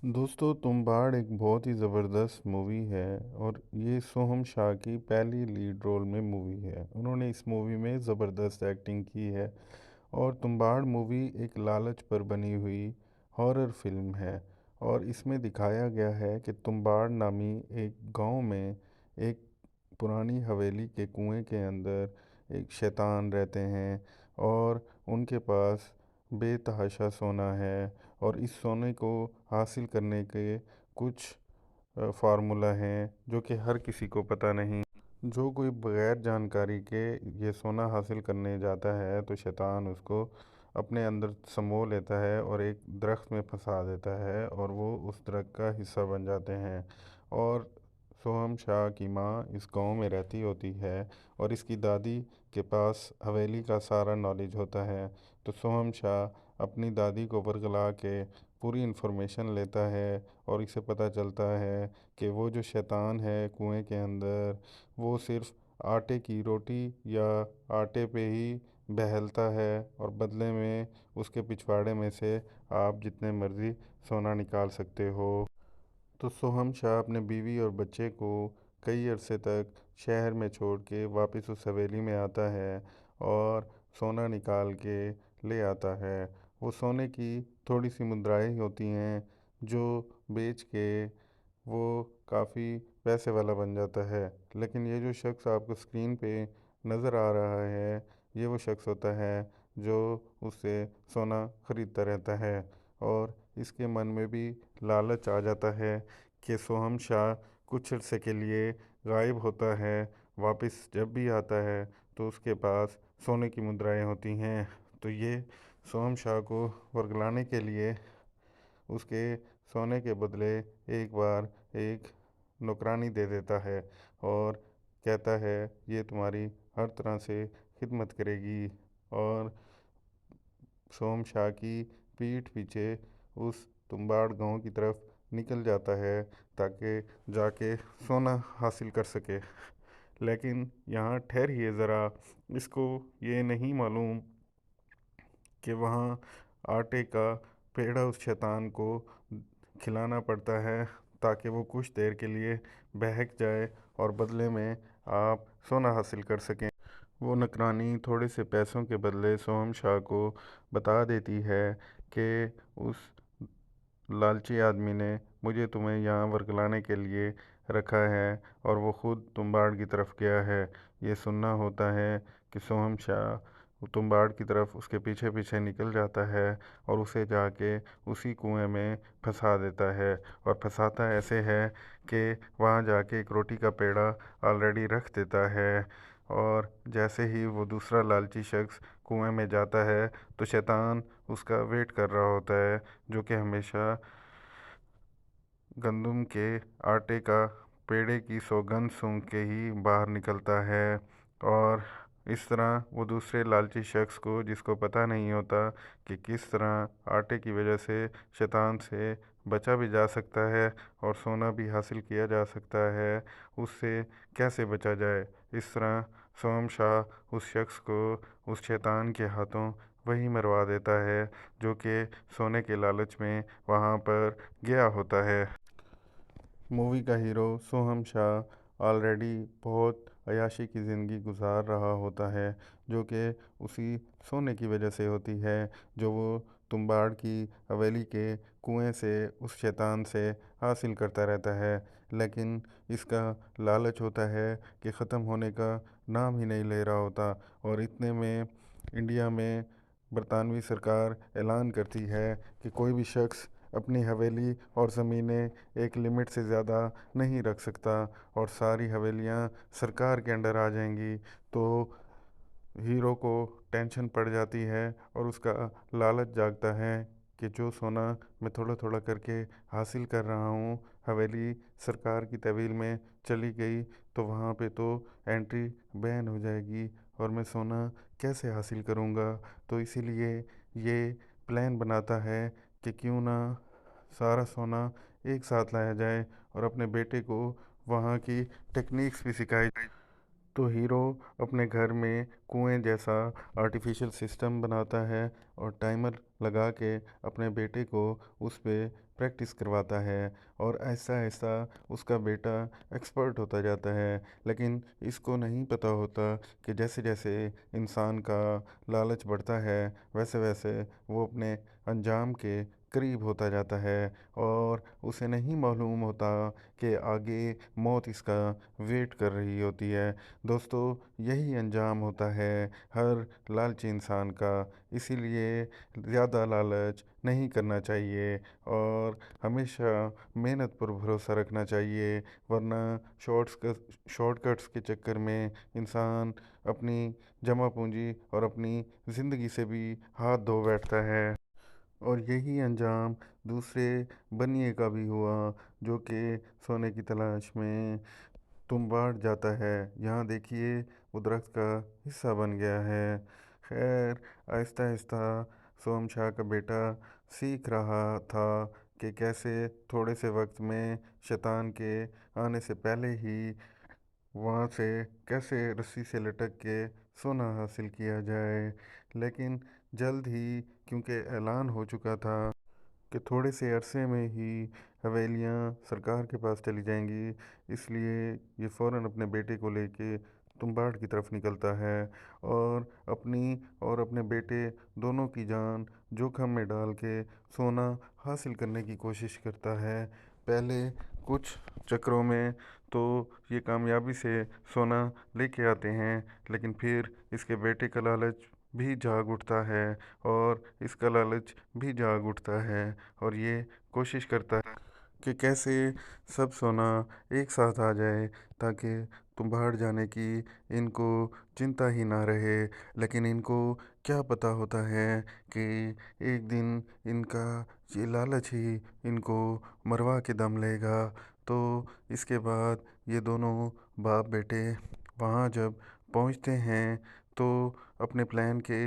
दोस्तों तुम्बाड़ एक बहुत ही ज़बरदस्त मूवी है। और ये सोहम शाह की पहली लीड रोल में मूवी है। उन्होंने इस मूवी में ज़बरदस्त एक्टिंग की है। और तुम्बाड़ मूवी एक लालच पर बनी हुई हॉरर फिल्म है। और इसमें दिखाया गया है कि तुम्बाड़ नामी एक गांव में एक पुरानी हवेली के कुएं के अंदर एक शैतान रहते हैं। और उनके पास बेतहाशा सोना है। और इस सोने को हासिल करने के कुछ फार्मूला हैं जो कि हर किसी को पता नहीं। जो कोई बगैर जानकारी के ये सोना हासिल करने जाता है तो शैतान उसको अपने अंदर समो लेता है और एक दरख्त में फंसा देता है और वो उस दरख्त का हिस्सा बन जाते हैं। और सोहम शाह की माँ इस गांव में रहती होती है और इसकी दादी के पास हवेली का सारा नॉलेज होता है। तो सोहम शाह अपनी दादी को वर्गला के पूरी इन्फॉर्मेशन लेता है और इसे पता चलता है कि वो जो शैतान है कुएं के अंदर वो सिर्फ आटे की रोटी या आटे पे ही बहलता है और बदले में उसके पिछवाड़े में से आप जितने मर्ज़ी सोना निकाल सकते हो। तो सोहम शाह अपने बीवी और बच्चे को कई अरसे तक शहर में छोड़ के वापस उस हवेली में आता है और सोना निकाल के ले आता है। वो सोने की थोड़ी सी मुद्राएं होती हैं जो बेच के वो काफ़ी पैसे वाला बन जाता है। लेकिन ये जो शख्स आपको स्क्रीन पे नज़र आ रहा है ये वो शख्स होता है जो उससे सोना खरीदता रहता है। और इसके मन में भी लालच आ जाता है कि सोहम शाह कुछ अरसे के लिए गायब होता है। वापस जब भी आता है तो उसके पास सोने की मुद्राएं होती हैं। तो ये सोहम शाह को वर्गलाने के लिए उसके सोने के बदले एक बार एक नौकरानी दे देता है और कहता है ये तुम्हारी हर तरह से खिदमत करेगी। और सोम शाह की पीठ पीछे उस तुम्बाड़ गांव की तरफ निकल जाता है ताकि जाके सोना हासिल कर सके। लेकिन यहाँ ठहरिए ज़रा, इसको ये नहीं मालूम कि वहाँ आटे का पेड़ा उस शैतान को खिलाना पड़ता है ताकि वो कुछ देर के लिए बहक जाए और बदले में आप सोना हासिल कर सकें। वो नौकरानी थोड़े से पैसों के बदले सोहम शाह को बता देती है कि उस लालची आदमी ने मुझे तुम्हें यहाँ वर्गलाने के लिए रखा है और वो खुद तुम्बाड़ की तरफ गया है। ये सुनना होता है कि सोहम शाह तुम्बाड़ की तरफ उसके पीछे पीछे निकल जाता है और उसे जाके उसी कुएं में फंसा देता है। और फंसाता ऐसे है कि वहाँ जाके एक रोटी का पेड़ा ऑलरेडी रख देता है। और जैसे ही वो दूसरा लालची शख्स कुएं में जाता है तो शैतान उसका वेट कर रहा होता है जो कि हमेशा गंदम के आटे का पेड़े की सौगंध सूंघ के ही बाहर निकलता है। और इस तरह वो दूसरे लालची शख्स को जिसको पता नहीं होता कि किस तरह आटे की वजह से शैतान से बचा भी जा सकता है और सोना भी हासिल किया जा सकता है, उससे कैसे बचा जाए। इस तरह सोम शाह उस शख्स को उस शैतान के हाथों वही मरवा देता है जो कि सोने के लालच में वहाँ पर गया होता है। मूवी का हीरो सोहम शाह ऑलरेडी बहुत अय्याशी की ज़िंदगी गुजार रहा होता है जो कि उसी सोने की वजह से होती है जो वो तुम्बाड़ की हवेली के कुएं से उस शैतान से हासिल करता रहता है। लेकिन इसका लालच होता है कि ख़त्म होने का नाम ही नहीं ले रहा होता। और इतने में इंडिया में बरतानवी सरकार ऐलान करती है कि कोई भी शख्स अपनी हवेली और ज़मीनें एक लिमिट से ज़्यादा नहीं रख सकता और सारी हवेलियां सरकार के अंडर आ जाएंगी। तो हीरो को टेंशन पड़ जाती है और उसका लालच जागता है कि जो सोना मैं थोड़ा थोड़ा करके हासिल कर रहा हूँ हवेली सरकार की तहवील में चली गई तो वहाँ पे तो एंट्री बैन हो जाएगी और मैं सोना कैसे हासिल करूँगा। तो इसीलिए ये प्लान बनाता है कि क्यों ना सारा सोना एक साथ लाया जाए और अपने बेटे को वहाँ की टेक्निक्स भी सिखाई। तो हीरो अपने घर में कुएं जैसा आर्टिफिशियल सिस्टम बनाता है और टाइमर लगा के अपने बेटे को उस पे प्रैक्टिस करवाता है और ऐसा ऐसा उसका बेटा एक्सपर्ट होता जाता है। लेकिन इसको नहीं पता होता कि जैसे जैसे इंसान का लालच बढ़ता है वैसे वैसे वो अपने अंजाम के करीब होता जाता है और उसे नहीं मालूम होता कि आगे मौत इसका वेट कर रही होती है। दोस्तों, यही अंजाम होता है हर लालची इंसान का। इसीलिए ज़्यादा लालच नहीं करना चाहिए और हमेशा मेहनत पर भरोसा रखना चाहिए, वरना शॉर्टकट्स के चक्कर में इंसान अपनी जमा पूंजी और अपनी ज़िंदगी से भी हाथ धो बैठता है। और यही अंजाम दूसरे बनिए का भी हुआ, जो कि सोने की तलाश में तुम्बाड़ जाता है। यहाँ देखिए, वो दरख्त का हिस्सा बन गया है। खैर, आहिस्ता आहिस्ता सोहम शाह का बेटा सीख रहा था कि कैसे थोड़े से वक्त में शैतान के आने से पहले ही वहाँ से कैसे रस्सी से लटक के सोना हासिल किया जाए। लेकिन जल्द ही, क्योंकि ऐलान हो चुका था कि थोड़े से अरसे में ही हवेलियाँ सरकार के पास चली जाएंगी, इसलिए ये फ़ौरन अपने बेटे को लेके तुम्बाड़ की तरफ निकलता है और अपनी और अपने बेटे दोनों की जान जोखिम में डाल के सोना हासिल करने की कोशिश करता है। पहले कुछ चक्रों में तो ये कामयाबी से सोना लेके आते हैं, लेकिन फिर इसके बेटे का लालच भी जाग उठता है और इसका लालच भी जाग उठता है और ये कोशिश करता है कि कैसे सब सोना एक साथ आ जाए, ताकि तुम्बाड़ जाने की इनको चिंता ही ना रहे। लेकिन इनको क्या पता होता है कि एक दिन इनका ये लालच ही इनको मरवा के दम लेगा। तो इसके बाद ये दोनों बाप बेटे वहाँ जब पहुँचते हैं तो अपने प्लान के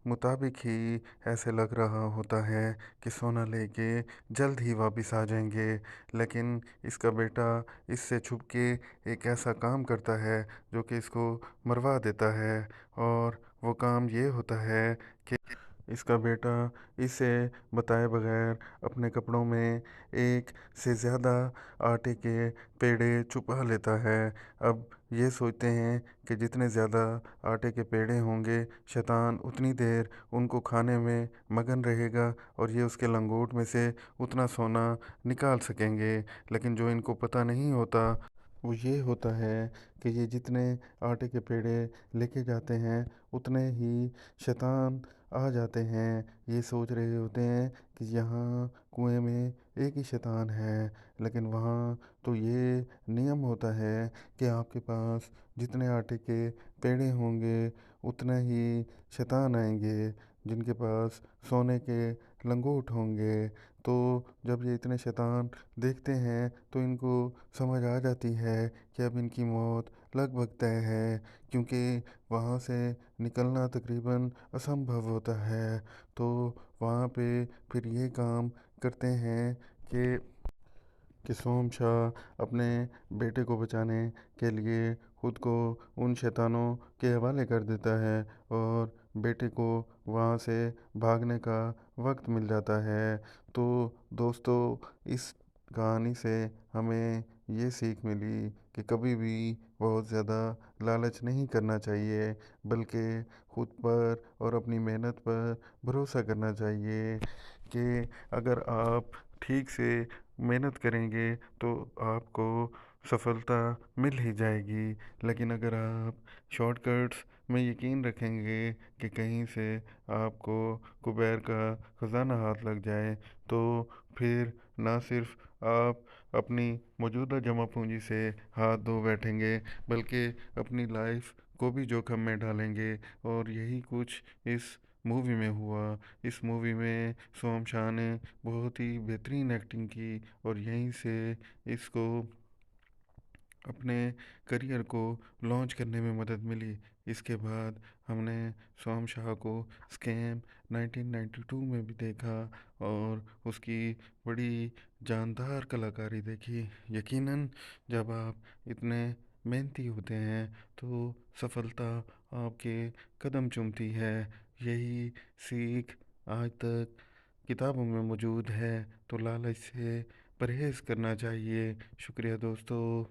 मुताबिक ही ऐसे लग रहा होता है कि सोना लेके जल्द ही वापस आ जाएंगे। लेकिन इसका बेटा इससे छुप के एक ऐसा काम करता है जो कि इसको मरवा देता है। और वो काम ये होता है कि इसका बेटा इसे बताए बगैर अपने कपड़ों में एक से ज़्यादा आटे के पेड़े छुपा लेता है। अब ये सोचते हैं कि जितने ज़्यादा आटे के पेड़े होंगे, शैतान उतनी देर उनको खाने में मगन रहेगा और ये उसके लंगोट में से उतना सोना निकाल सकेंगे। लेकिन जो इनको पता नहीं होता वो ये होता है कि ये जितने आटे के पेड़े लेके जाते हैं उतने ही शैतान आ जाते हैं। ये सोच रहे होते हैं कि यहाँ कुएं में एक ही शैतान है, लेकिन वहाँ तो ये नियम होता है कि आपके पास जितने आटे के पेड़े होंगे उतने ही शैतान आएंगे जिनके पास सोने के लंगोट होंगे। तो जब ये इतने शैतान देखते हैं तो इनको समझ आ जाती है कि अब इनकी मौत लगभग तय है, क्योंकि वहाँ से निकलना तकरीबन असंभव होता है। तो वहाँ पे फिर ये काम करते हैं कि सोम शाह अपने बेटे को बचाने के लिए खुद को उन शैतानों के हवाले कर देता है और बेटे को वहाँ से भागने का वक्त मिल जाता है। तो दोस्तों, इस कहानी से हमें ये सीख मिली कि कभी भी बहुत ज़्यादा लालच नहीं करना चाहिए, बल्कि खुद पर और अपनी मेहनत पर भरोसा करना चाहिए कि अगर आप ठीक से मेहनत करेंगे तो आपको सफलता मिल ही जाएगी। लेकिन अगर आप शॉर्टकट्स में यकीन रखेंगे कि कहीं से आपको कुबेर का ख़जाना हाथ लग जाए, तो फिर ना सिर्फ आप अपनी मौजूदा जमा पूंजी से हाथ धो बैठेंगे, बल्कि अपनी लाइफ को भी जोखिम में डालेंगे। और यही कुछ इस मूवी में हुआ। इस मूवी में सोहम शाह ने बहुत ही बेहतरीन एक्टिंग की और यहीं से इसको अपने करियर को लॉन्च करने में मदद मिली। इसके बाद हमने सोहम शाह को स्कैम 1992 में भी देखा और उसकी बड़ी जानदार कलाकारी देखी। यकीनन जब आप इतने मेहनती होते हैं तो सफलता आपके कदम चूमती है। यही सीख आज तक किताबों में मौजूद है, तो लालच से परहेज़ करना चाहिए। शुक्रिया दोस्तों।